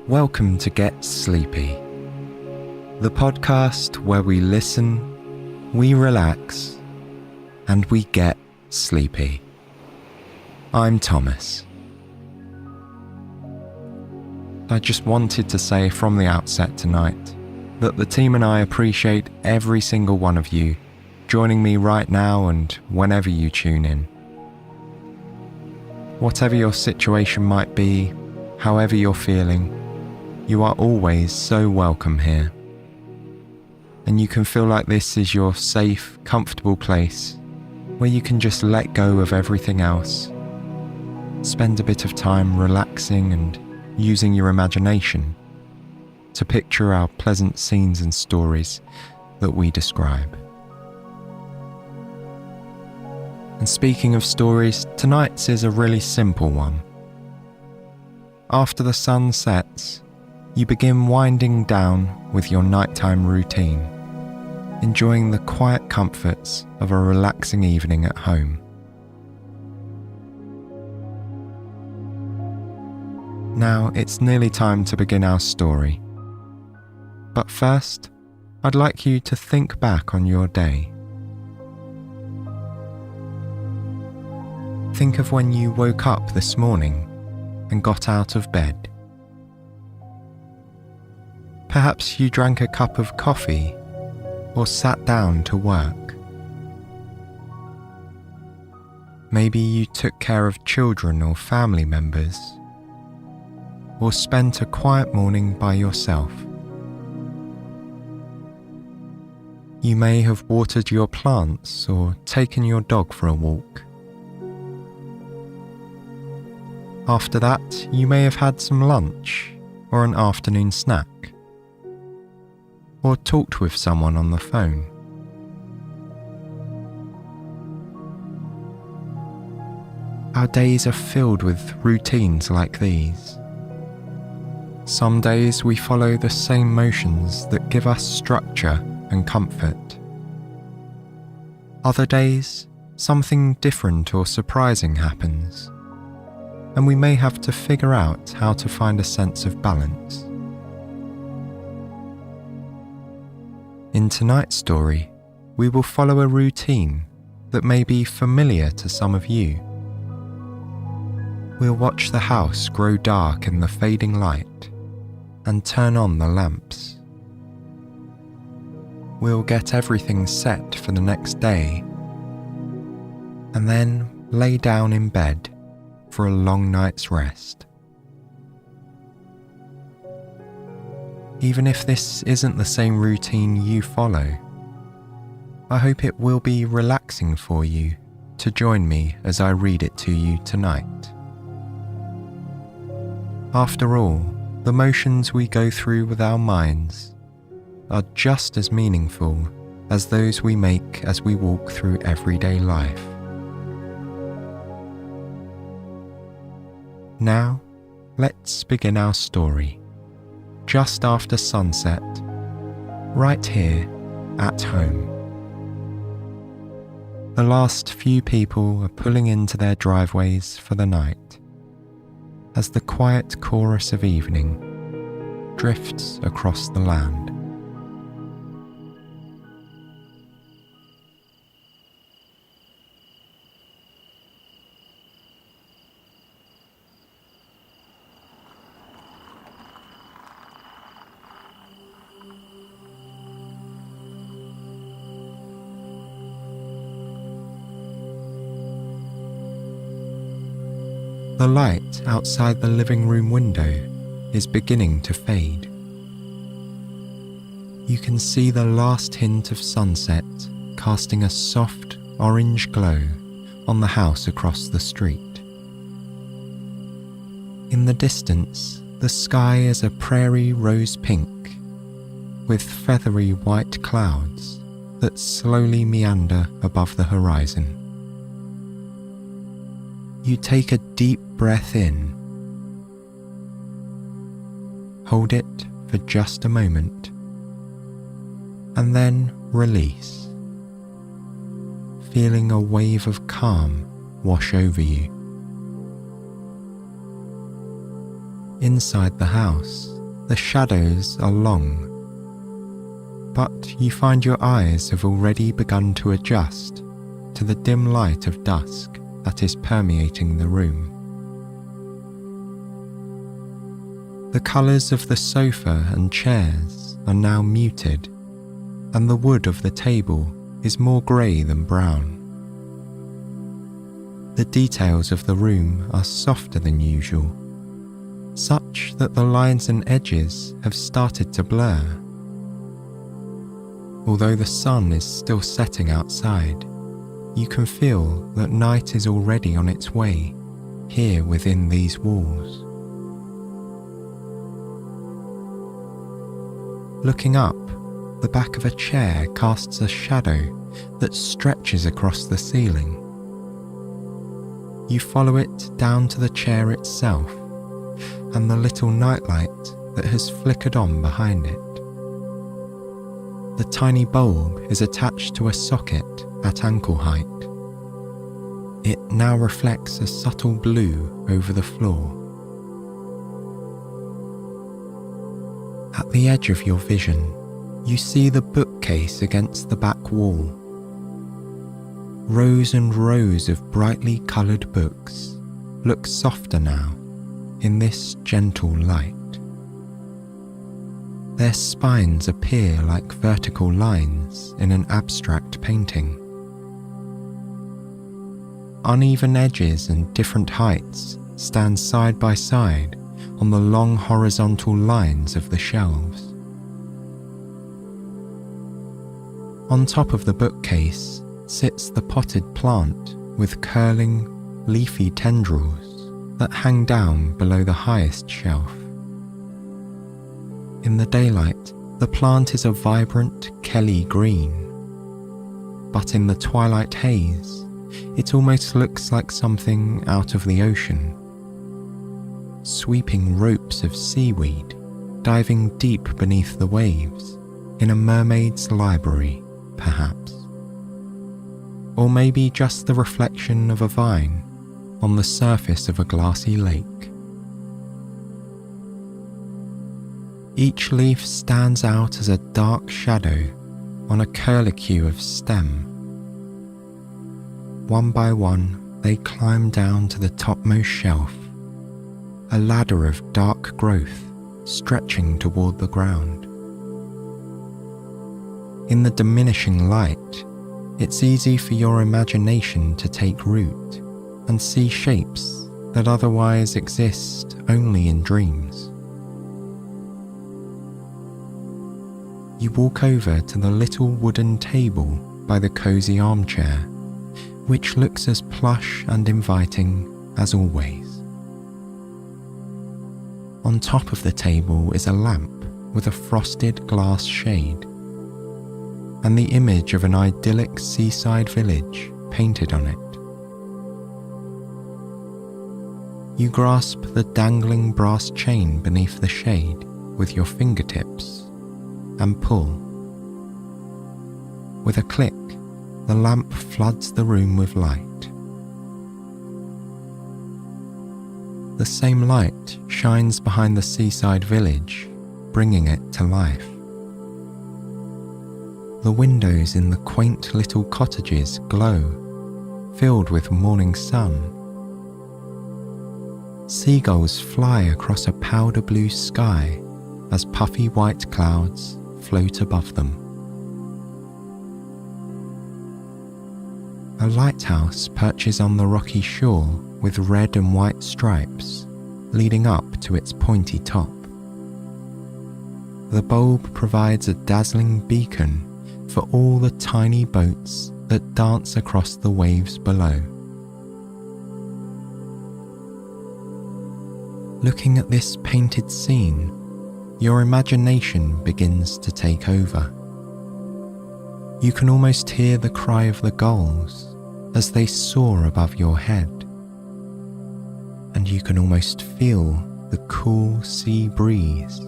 Welcome to Get Sleepy, the podcast where we listen, we relax, and we get sleepy. I'm Thomas. I just wanted to say from the outset tonight that the team and I appreciate every single one of you joining me right now and whenever you tune in. Whatever your situation might be, however you're feeling, you are always so welcome here. And you can feel like this is your safe, comfortable place where you can just let go of everything else, spend a bit of time relaxing and using your imagination to picture our pleasant scenes and stories that we describe. And speaking of stories, tonight's is a really simple one. After the sun sets, you begin winding down with your nighttime routine, enjoying the quiet comforts of a relaxing evening at home. Now it's nearly time to begin our story. But first, I'd like you to think back on your day. Think of when you woke up this morning and got out of bed. Perhaps you drank a cup of coffee or sat down to work. Maybe you took care of children or family members, or spent a quiet morning by yourself. You may have watered your plants or taken your dog for a walk. After that, you may have had some lunch or an afternoon snack, or talked with someone on the phone. Our days are filled with routines like these. Some days we follow the same motions that give us structure and comfort. Other days, something different or surprising happens, and we may have to figure out how to find a sense of balance. In tonight's story, we will follow a routine that may be familiar to some of you. We'll watch the house grow dark in the fading light and turn on the lamps. We'll get everything set for the next day and then lay down in bed for a long night's rest. Even if this isn't the same routine you follow, I hope it will be relaxing for you to join me as I read it to you tonight. After all, the motions we go through with our minds are just as meaningful as those we make as we walk through everyday life. Now, let's begin our story. Just after sunset, right here at home. The last few people are pulling into their driveways for the night, as the quiet chorus of evening drifts across the land. The light outside the living room window is beginning to fade. You can see the last hint of sunset casting a soft orange glow on the house across the street. In the distance, the sky is a prairie rose pink with feathery white clouds that slowly meander above the horizon. You take a deep breath in, hold it for just a moment, and then release, feeling a wave of calm wash over you. Inside the house, The shadows are long, but you find your eyes have already begun to adjust to the dim light of dusk that is permeating the room. The colours of the sofa and chairs are now muted, and the wood of the table is more grey than brown. The details of the room are softer than usual, such that the lines and edges have started to blur. Although the sun is still setting outside, you can feel that night is already on its way here within these walls. Looking up, the back of a chair casts a shadow that stretches across the ceiling. You follow it down to the chair itself and the little nightlight that has flickered on behind it. The tiny bulb is attached to a socket at ankle height. It now reflects a subtle blue over the floor. At the edge of your vision, you see the bookcase against the back wall. Rows and rows of brightly coloured books look softer now in this gentle light. Their spines appear like vertical lines in an abstract painting. Uneven edges and different heights stand side by side on the long horizontal lines of the shelves. On top of the bookcase sits the potted plant with curling, leafy tendrils that hang down below the highest shelf. In the daylight, the plant is a vibrant Kelly green, but in the twilight haze, it almost looks like something out of the ocean. Sweeping ropes of seaweed diving deep beneath the waves in a mermaid's library, perhaps. Or maybe just the reflection of a vine on the surface of a glassy lake. Each leaf stands out as a dark shadow on a curlicue of stem. One by one, they climb down to the topmost shelf, a ladder of dark growth stretching toward the ground. In the diminishing light, it's easy for your imagination to take root and see shapes that otherwise exist only in dreams. You walk over to the little wooden table by the cosy armchair, which looks as plush and inviting as always. On top of the table is a lamp with a frosted glass shade, and the image of an idyllic seaside village painted on it. You grasp the dangling brass chain beneath the shade with your fingertips and pull. With a click, the lamp floods the room with light. The same light shines behind the seaside village, bringing it to life. The windows in the quaint little cottages glow, filled with morning sun. Seagulls fly across a powder blue sky as puffy white clouds float above them. A lighthouse perches on the rocky shore with red and white stripes leading up to its pointy top. The bulb provides a dazzling beacon for all the tiny boats that dance across the waves below. Looking at this painted scene, your imagination begins to take over. You can almost hear the cry of the gulls as they soar above your head, and you can almost feel the cool sea breeze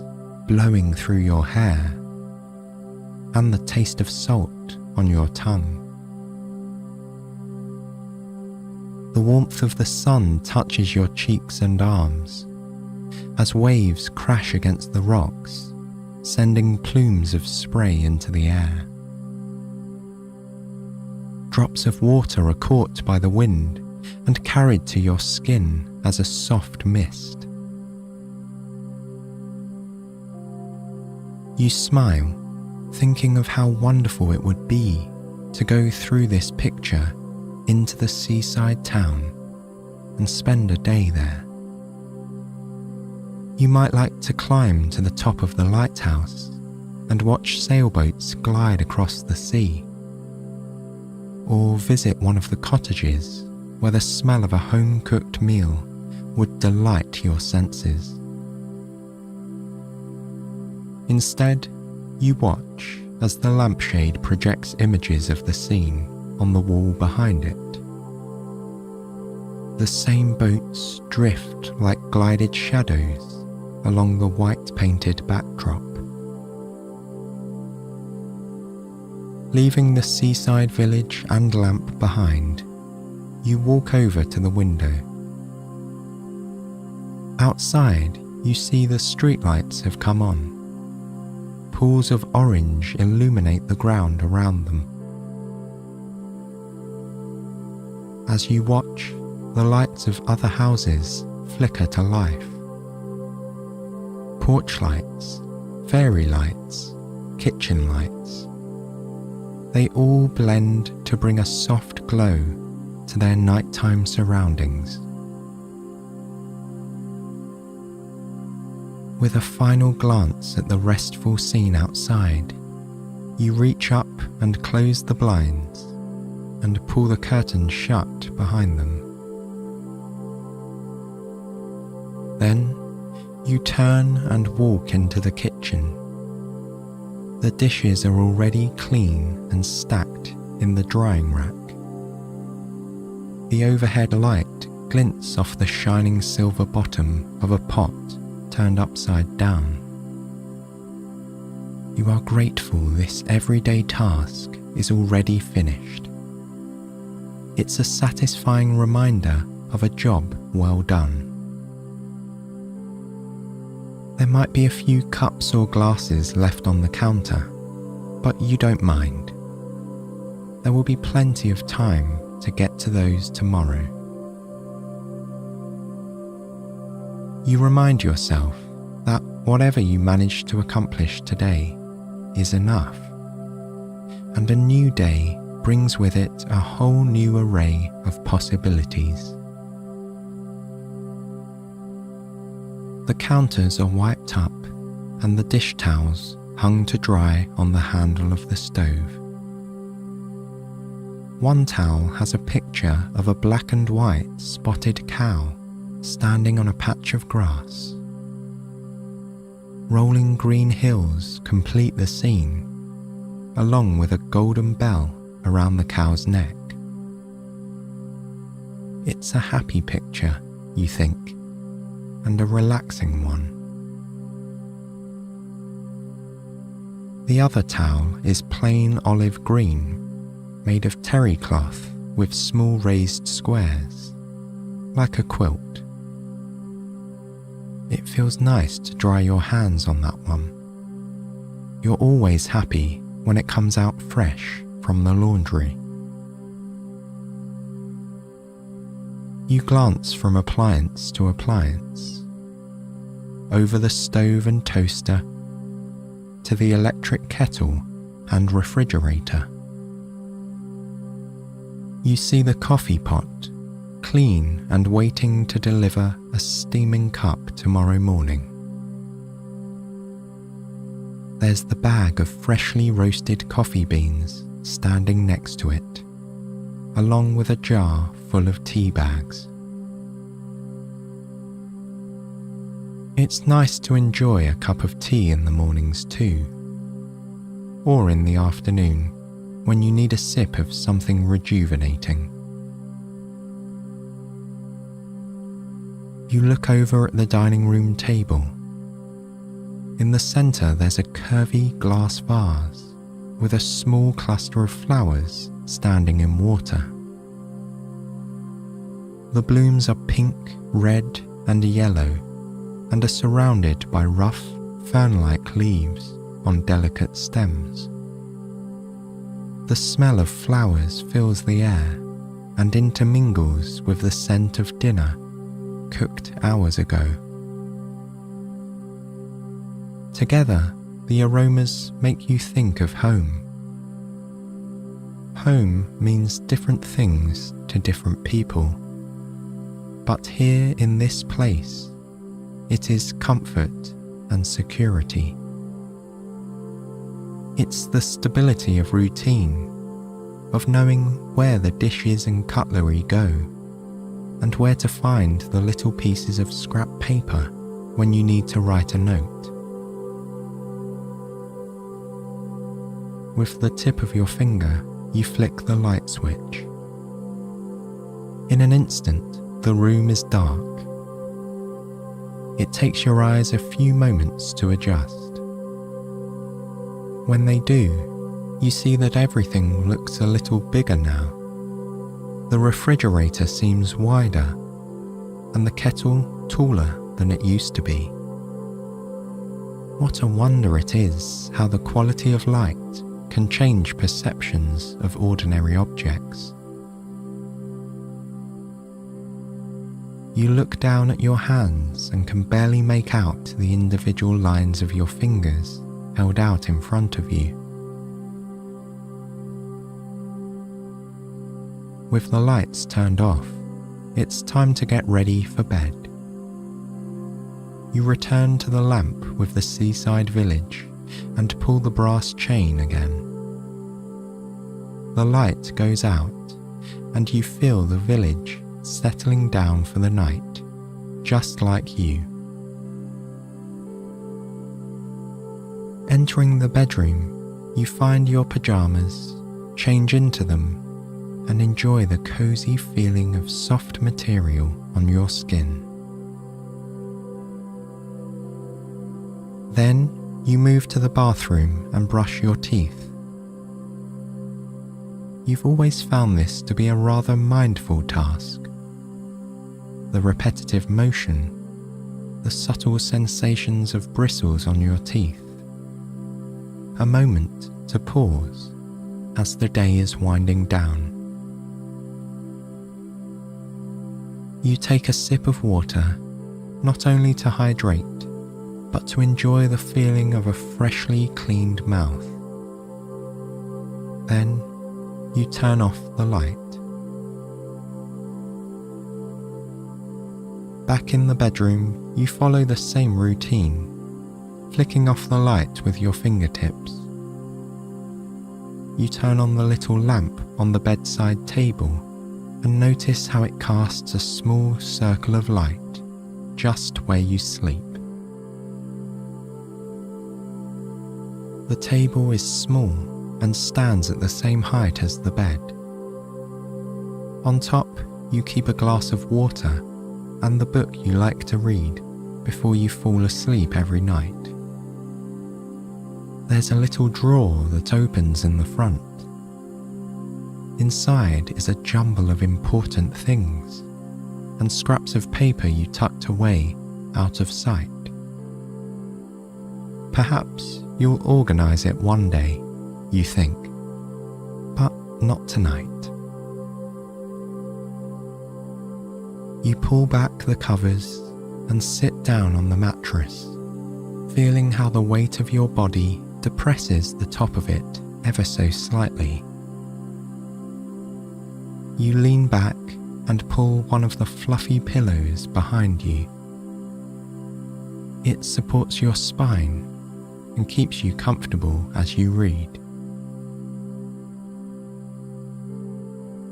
blowing through your hair and the taste of salt on your tongue. The warmth of the sun touches your cheeks and arms, as waves crash against the rocks, sending plumes of spray into the air. Drops of water are caught by the wind and carried to your skin as a soft mist. You smile, thinking of how wonderful it would be to go through this picture into the seaside town and spend a day there. You might like to climb to the top of the lighthouse and watch sailboats glide across the sea, or visit one of the cottages where the smell of a home-cooked meal would delight your senses. Instead, you watch as the lampshade projects images of the scene on the wall behind it. The same boats drift like glided shadows along the white-painted backdrop. Leaving the seaside village and lamp behind, you walk over to the window. Outside, you see the streetlights have come on. Pools of orange illuminate the ground around them. As you watch, the lights of other houses flicker to life. Porch lights, fairy lights, kitchen lights. They all blend to bring a soft glow to their nighttime surroundings. With a final glance at the restful scene outside, you reach up and close the blinds and pull the curtains shut behind them. Then you turn and walk into the kitchen. The dishes are already clean and stacked in the drying rack. The overhead light glints off the shining silver bottom of a pot turned upside down. You are grateful this everyday task is already finished. It's a satisfying reminder of a job well done. There might be a few cups or glasses left on the counter, but you don't mind. There will be plenty of time to get to those tomorrow. You remind yourself that whatever you manage to accomplish today is enough, and a new day brings with it a whole new array of possibilities. The counters are wiped up and the dish towels hung to dry on the handle of the stove. One towel has a picture of a black and white spotted cow standing on a patch of grass. Rolling green hills complete the scene, along with a golden bell around the cow's neck. It's a happy picture, you think, and a relaxing one. The other towel is plain olive green, made of terry cloth with small raised squares, like a quilt. It feels nice to dry your hands on that one. You're always happy when it comes out fresh from the laundry. You glance from appliance to appliance, over the stove and toaster, to the electric kettle and refrigerator. You see the coffee pot, clean and waiting to deliver a steaming cup tomorrow morning. There's the bag of freshly roasted coffee beans standing next to it, along with a jar full of tea bags. It's nice to enjoy a cup of tea in the mornings too, or in the afternoon when you need a sip of something rejuvenating. You look over at the dining room table. In the centre there's a curvy glass vase with a small cluster of flowers standing in water. The blooms are pink, red and yellow, and are surrounded by rough, fern-like leaves on delicate stems. The smell of flowers fills the air and intermingles with the scent of dinner cooked hours ago. Together, the aromas make you think of home. Home means different things to different people, but here in this place, it is comfort and security. It's the stability of routine, of knowing where the dishes and cutlery go, and where to find the little pieces of scrap paper when you need to write a note. With the tip of your finger, you flick the light switch. In an instant, the room is dark. It takes your eyes a few moments to adjust. When they do, you see that everything looks a little bigger now. The refrigerator seems wider, and the kettle taller than it used to be. What a wonder it is how the quality of light can change perceptions of ordinary objects. You look down at your hands and can barely make out the individual lines of your fingers held out in front of you. With the lights turned off, it's time to get ready for bed. You return to the lamp with the seaside village and pull the brass chain again. The light goes out and you feel the village settling down for the night, just like you. Entering the bedroom, you find your pajamas, change into them, and enjoy the cozy feeling of soft material on your skin. Then you move to the bathroom and brush your teeth. You've always found this to be a rather mindful task. The repetitive motion, the subtle sensations of bristles on your teeth, a moment to pause as the day is winding down. You take a sip of water, not only to hydrate, but to enjoy the feeling of a freshly cleaned mouth. Then you turn off the light. Back in the bedroom, you follow the same routine, flicking off the light with your fingertips. You turn on the little lamp on the bedside table and notice how it casts a small circle of light just where you sleep. The table is small and stands at the same height as the bed. On top, you keep a glass of water and the book you like to read before you fall asleep every night. There's a little drawer that opens in the front. Inside is a jumble of important things and scraps of paper you tucked away out of sight. Perhaps you'll organize it one day, you think, but not tonight. You pull back the covers and sit down on the mattress, feeling how the weight of your body depresses the top of it ever so slightly. You lean back and pull one of the fluffy pillows behind you. It supports your spine and keeps you comfortable as you read.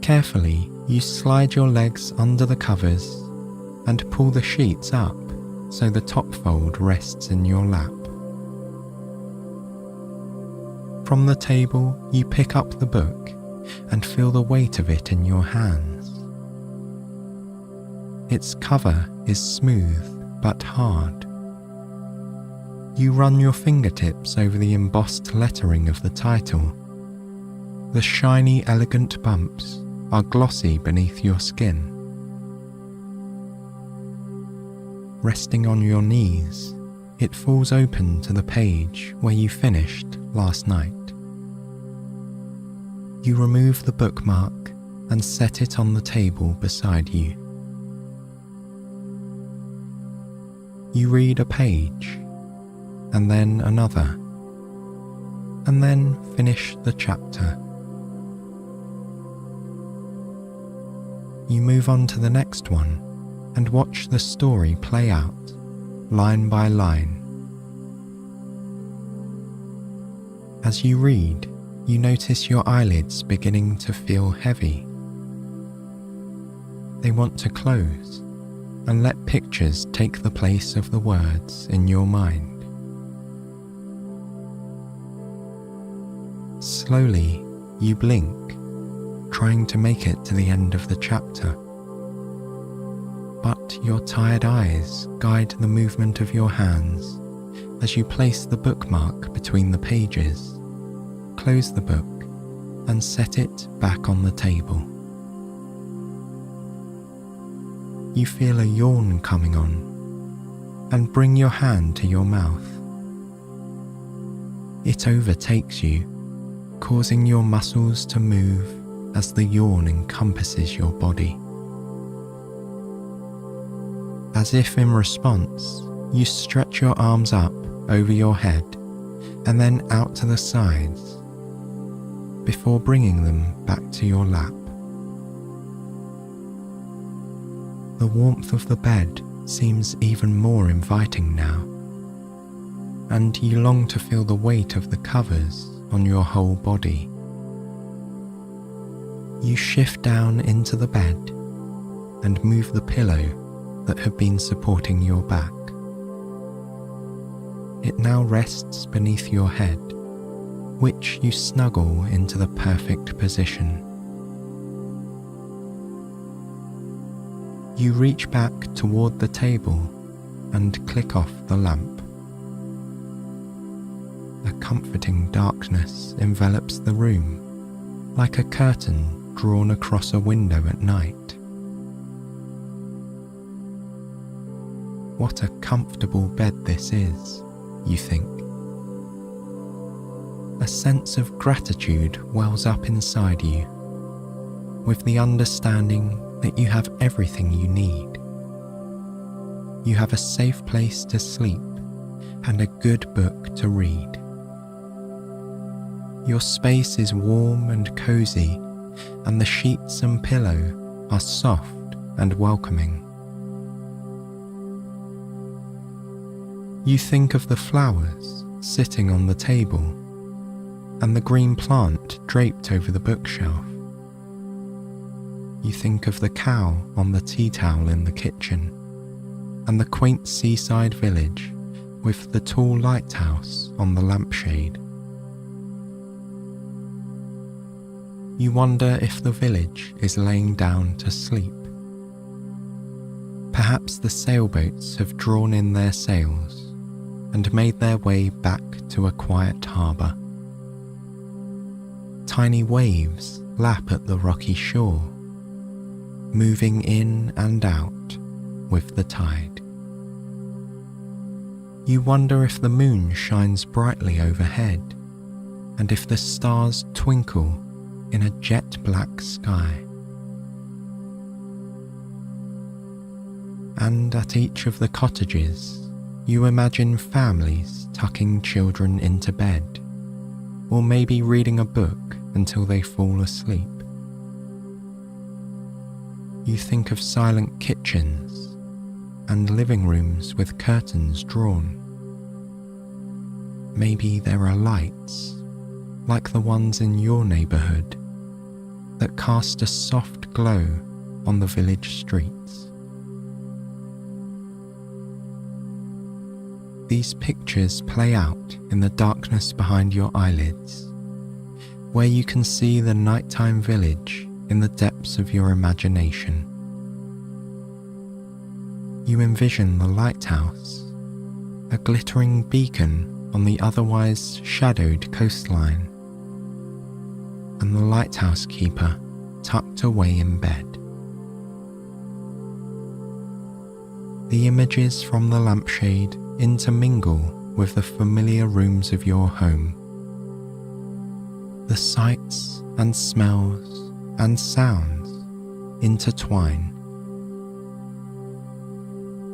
Carefully, you slide your legs under the covers and pull the sheets up so the top fold rests in your lap. From the table, you pick up the book and feel the weight of it in your hands. Its cover is smooth but hard. You run your fingertips over the embossed lettering of the title. The shiny, elegant bumps are glossy beneath your skin. resting on your knees, it falls open to the page where you finished last night. You remove the bookmark and set it on the table beside you. You read a page, and then another, and then finish the chapter. You move on to the next one and watch the story play out, line by line. As you read, you notice your eyelids beginning to feel heavy. They want to close and let pictures take the place of the words in your mind. Slowly, you blink, trying to make it to the end of the chapter. But your tired eyes guide the movement of your hands as you place the bookmark between the pages, close the book, and set it back on the table. You feel a yawn coming on and bring your hand to your mouth. It overtakes you, causing your muscles to move as the yawn encompasses your body. As if in response, you stretch your arms up over your head and then out to the sides before bringing them back to your lap. The warmth of the bed seems even more inviting now, and you long to feel the weight of the covers on your whole body. You shift down into the bed and move the pillow that had been supporting your back. It now rests beneath your head, which you snuggle into the perfect position. You reach back toward the table and click off the lamp. A comforting darkness envelops the room, like a curtain drawn across a window at night. What a comfortable bed this is, you think. A sense of gratitude wells up inside you, with the understanding that you have everything you need. You have a safe place to sleep and a good book to read. Your space is warm and cozy, and the sheets and pillow are soft and welcoming. You think of the flowers sitting on the table and the green plant draped over the bookshelf. You think of the cow on the tea towel in the kitchen and the quaint seaside village with the tall lighthouse on the lampshade. You wonder if the village is laying down to sleep. Perhaps the sailboats have drawn in their sails and made their way back to a quiet harbour. Tiny waves lap at the rocky shore, moving in and out with the tide. You wonder if the moon shines brightly overhead and if the stars twinkle in a jet black sky. And at each of the cottages, you imagine families tucking children into bed, or maybe reading a book until they fall asleep. You think of silent kitchens and living rooms with curtains drawn. Maybe there are lights, like the ones in your neighbourhood, that cast a soft glow on the village streets. These pictures play out in the darkness behind your eyelids, where you can see the nighttime village in the depths of your imagination. You envision the lighthouse, a glittering beacon on the otherwise shadowed coastline, and the lighthouse keeper tucked away in bed. The images from the lampshade intermingle with the familiar rooms of your home. The sights and smells and sounds intertwine.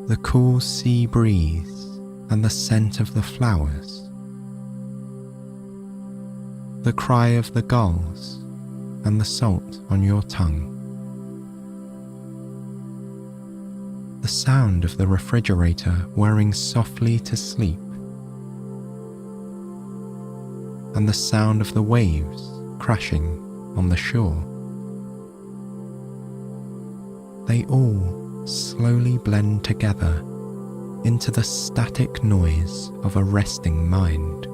The cool sea breeze and the scent of the flowers. The cry of the gulls and the salt on your tongue. The sound of the refrigerator whirring softly to sleep. And the sound of the waves crashing on the shore. They all slowly blend together into the static noise of a resting mind.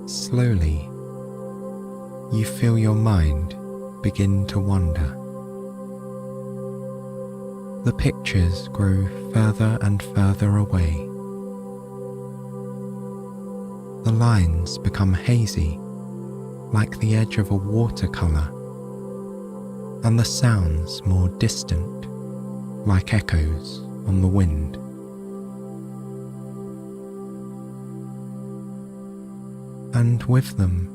Slowly, you feel your mind begin to wander. The pictures grow further and further away. The lines become hazy, like the edge of a watercolor, and the sounds more distant, like echoes on the wind. And with them,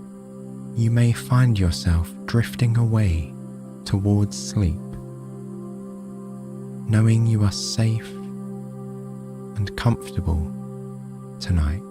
you may find yourself drifting away towards sleep, knowing you are safe and comfortable tonight.